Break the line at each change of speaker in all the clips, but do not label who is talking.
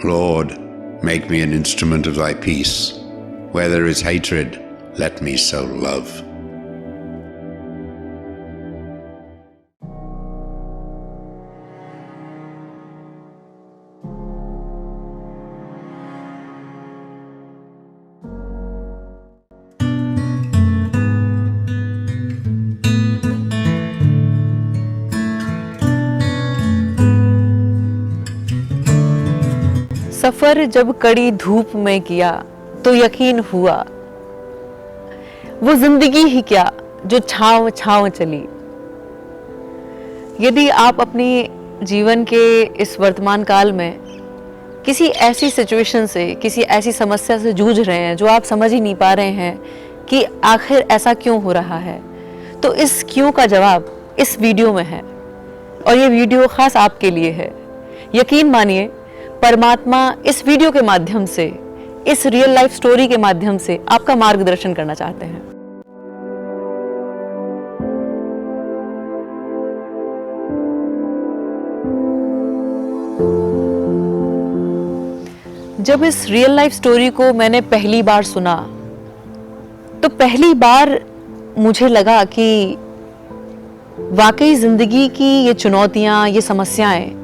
Lord, make me an instrument of thy peace. Where there is hatred, let me sow love.
सफर जब कड़ी धूप में किया तो यकीन हुआ वो जिंदगी ही क्या जो छांव छांव चली। यदि आप अपनी जीवन के इस वर्तमान काल में किसी ऐसी सिचुएशन से, किसी ऐसी समस्या से जूझ रहे हैं जो आप समझ ही नहीं पा रहे हैं कि आखिर ऐसा क्यों हो रहा है, तो इस क्यों का जवाब इस वीडियो में है और ये वीडियो खास आपके लिए है। यकीन मानिए, परमात्मा इस वीडियो के माध्यम से, इस रियल लाइफ स्टोरी के माध्यम से आपका मार्गदर्शन करना चाहते हैं। जब इस रियल लाइफ स्टोरी को मैंने पहली बार सुना तो पहली बार मुझे लगा कि वाकई जिंदगी की ये चुनौतियां, ये समस्याएं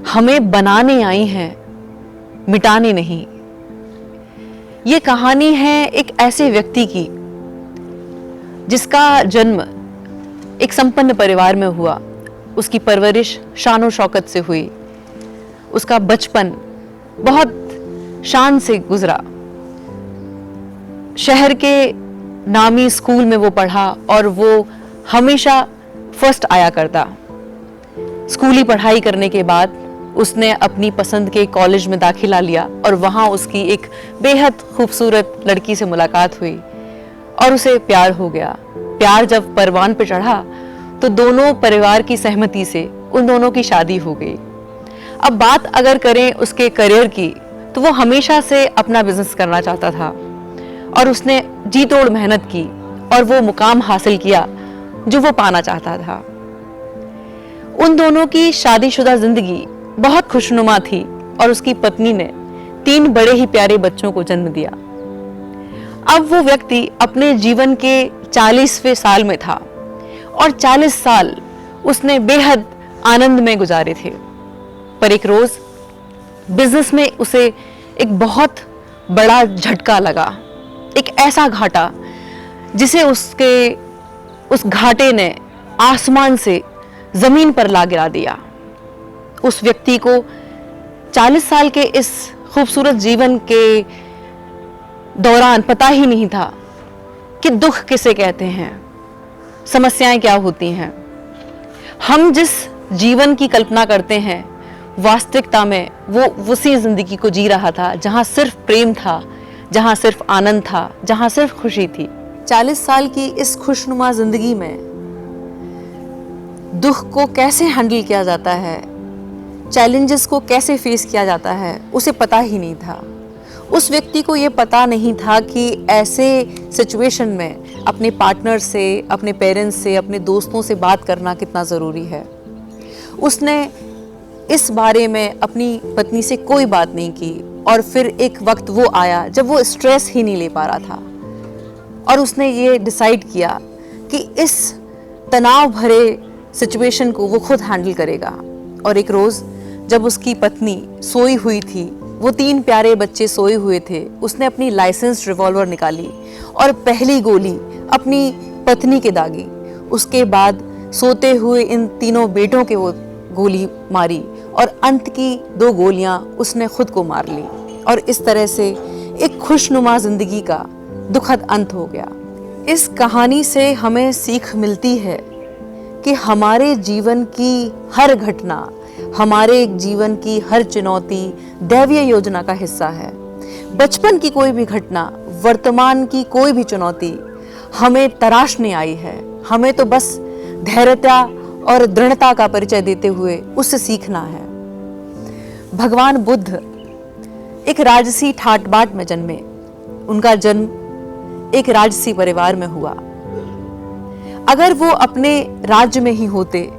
हमें बनाने आई हैं, मिटाने नहीं। ये कहानी है एक ऐसे व्यक्ति की जिसका जन्म एक संपन्न परिवार में हुआ, उसकी परवरिश शान और शौकत से हुई, उसका बचपन बहुत शान से गुजरा। शहर के नामी स्कूल में वो पढ़ा और वो हमेशा फर्स्ट आया करता। स्कूली पढ़ाई करने के बाद उसने अपनी पसंद के कॉलेज में दाखिला लिया और वहाँ उसकी एक बेहद खूबसूरत लड़की से मुलाकात हुई और उसे प्यार हो गया। प्यार जब परवान पे चढ़ा तो दोनों परिवार की सहमति से उन दोनों की शादी हो गई। अब बात अगर करें उसके करियर की, तो वो हमेशा से अपना बिजनेस करना चाहता था और उसने जी तोड़ मेहनत की और वो मुकाम हासिल किया जो वो पाना चाहता था। उन दोनों की शादीशुदा जिंदगी बहुत खुशनुमा थी और उसकी पत्नी ने 3 बड़े ही प्यारे बच्चों को जन्म दिया। अब वो व्यक्ति अपने जीवन के 40वें साल में था और 40 साल उसने बेहद आनंद में गुजारे थे। पर एक रोज बिजनेस में उसे एक बहुत बड़ा झटका लगा, एक ऐसा घाटा जिसे उस घाटे ने आसमान से जमीन पर ला गिरा दिया। उस व्यक्ति को 40 साल के इस खूबसूरत जीवन के दौरान पता ही नहीं था कि दुख किसे कहते हैं, समस्याएं क्या होती हैं। हम जिस जीवन की कल्पना करते हैं, वास्तविकता में वो उसी जिंदगी को जी रहा था जहां सिर्फ प्रेम था, जहां सिर्फ आनंद था, जहां सिर्फ खुशी थी। 40 साल की इस खुशनुमा जिंदगी में दुख को कैसे हैंडल किया जाता है, चैलेंजेस को कैसे फेस किया जाता है, उसे पता ही नहीं था। उस व्यक्ति को ये पता नहीं था कि ऐसे सिचुएशन में अपने पार्टनर से, अपने पेरेंट्स से, अपने दोस्तों से बात करना कितना ज़रूरी है। उसने इस बारे में अपनी पत्नी से कोई बात नहीं की और फिर एक वक्त वो आया जब वो स्ट्रेस ही नहीं ले पा रहा था और उसने ये डिसाइड किया कि इस तनाव भरे सिचुएशन को वो खुद हैंडल करेगा। और एक रोज़ जब उसकी पत्नी सोई हुई थी, वो 3 प्यारे बच्चे सोए हुए थे, उसने अपनी लाइसेंस रिवॉल्वर निकाली और पहली गोली अपनी पत्नी के दागी। उसके बाद सोते हुए इन तीनों बेटों के वो गोली मारी और अंत की 2 गोलियां उसने खुद को मार ली और इस तरह से एक खुशनुमा जिंदगी का दुखद अंत हो गया। इस कहानी से हमें सीख मिलती है कि हमारे जीवन की हर घटना, हमारे जीवन की हर चुनौती दैवीय योजना का हिस्सा है। बचपन की कोई भी घटना, वर्तमान की कोई भी चुनौती हमें तराशने आई है। हमें तो बस धैर्यता और दृढ़ता का परिचय देते हुए उससे सीखना है। भगवान बुद्ध एक राजसी ठाट बाट में जन्मे। उनका जन्म एक राजसी परिवार में हुआ। अगर वो अपने राज्य में ही होते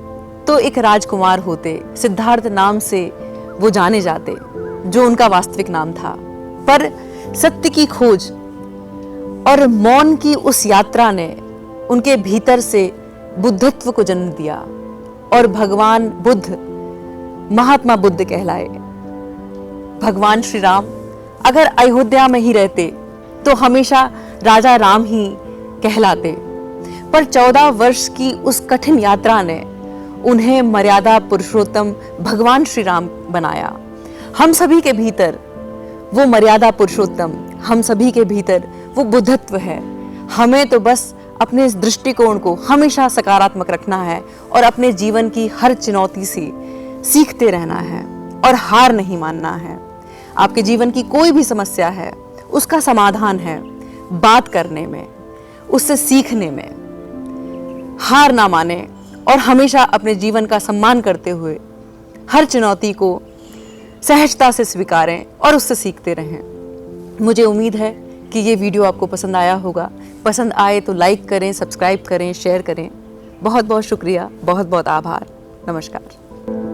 तो एक राजकुमार होते, सिद्धार्थ नाम से वो जाने जाते। जो उनका वास्तविक नाम था। पर सत्य की खोज और मौन की उस यात्रा ने उनके भीतर से बुद्धत्व को जन्म दिया और भगवान बुद्ध महात्मा बुद्ध कहलाए। भगवान श्री राम अगर अयोध्या में ही रहते तो हमेशा राजा राम ही कहलाते, पर 14 वर्ष की उस कठिन यात्रा ने उन्हें मर्यादा पुरुषोत्तम भगवान श्री राम बनाया। हम सभी के भीतर वो मर्यादा पुरुषोत्तम, हम सभी के भीतर वो बुद्धत्व है। हमें तो बस अपने इस दृष्टिकोण को हमेशा सकारात्मक रखना है और अपने जीवन की हर चुनौती से सीखते रहना है और हार नहीं मानना है। आपके जीवन की कोई भी समस्या है, उसका समाधान है बात करने में, उससे सीखने में। हार ना माने और हमेशा अपने जीवन का सम्मान करते हुए हर चुनौती को सहजता से स्वीकारें और उससे सीखते रहें। मुझे उम्मीद है कि ये वीडियो आपको पसंद आया होगा। पसंद आए तो लाइक करें, सब्सक्राइब करें, शेयर करें। बहुत बहुत शुक्रिया, बहुत बहुत आभार। नमस्कार।